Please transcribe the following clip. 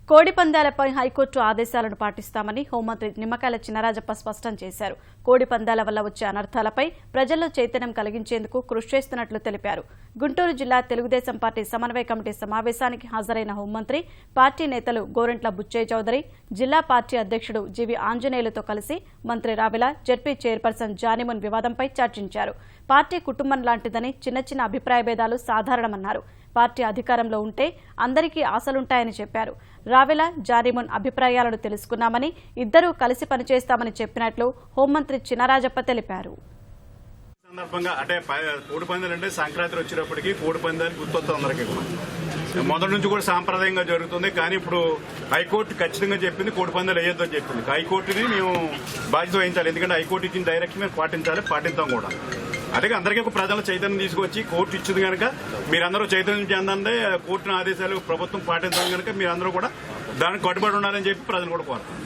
కోడి పందాలపై హైకోర్టు ఆదేశాలను పాటిస్తామని హోంమంత్రి నిమ్మకాయల చినరాజప్ప స్పష్టం చేశారు. కోడి పందాల వల్ల వచ్చే అనర్థాలపై ప్రజల్లో చైతన్యం కలిగించేందుకు కృషి చేస్తున్నట్లు తెలిపారు. గుంటూరు జిల్లా తెలుగుదేశం పార్టీ సమన్వయ కమిటీ సమావేశానికి హాజరైన హోంమంత్రి పార్టీ నేతలు గోరంట్ల బుచ్చయ్య చౌదరి, జిల్లా పార్టీ అధ్యక్షుడు జీవి ఆంజనేయులతో కలిసి మంత్రి రావెల, జెడ్పీ చైర్పర్సన్ జానిమున్ వివాదంపై చర్చించారు. పార్టీ కుటుంబం లాంటిదని చిన్న చిన్న అభిప్రాయ భేదాలు సాధారణమన్నారు. పార్టీ అధికారంలో ఉంటే అందరికీ ఆశలుంటాయని చెప్పారు. రావెల, జానిమున్ అభిప్రాయాలను తెలుసుకున్నామని, ఇద్దరూ కలిసి పనిచేస్తామని చెప్పినట్లు హోంమంత్రి చినరాజప్ప తెలిపారు. సందర్భంగా అంటే కోడి పందాలు అంటే సంక్రాంతి వచ్చినప్పటికీ కోడి పందాలు గుర్తొస్తుంది అందరికీ కూడా. మొదటి నుంచి కూడా సాంప్రదాయంగా జరుగుతుంది. కానీ ఇప్పుడు హైకోర్టు ఖచ్చితంగా చెప్పింది కోడి పందాలు వేయొద్దని చెప్పింది. హైకోర్టుని మేము బాధ్యత వహించాలి. ఎందుకంటే హైకోర్టు ఇచ్చిన డైరెక్షన్ మేము పాటిస్తాం కూడా. అదే అందరికీ ప్రజల చైతన్యం తీసుకొచ్చి కోర్టు ఇచ్చింది కనుక మీరందరూ చైతన్యం చెందండి, కోర్టున ఆదేశాలు ప్రభుత్వం పాటించాలి కనుక మీరందరూ కూడా దానికి కట్టుబడి ఉండాలని చెప్పి ప్రజలు కూడా కోరుతాం.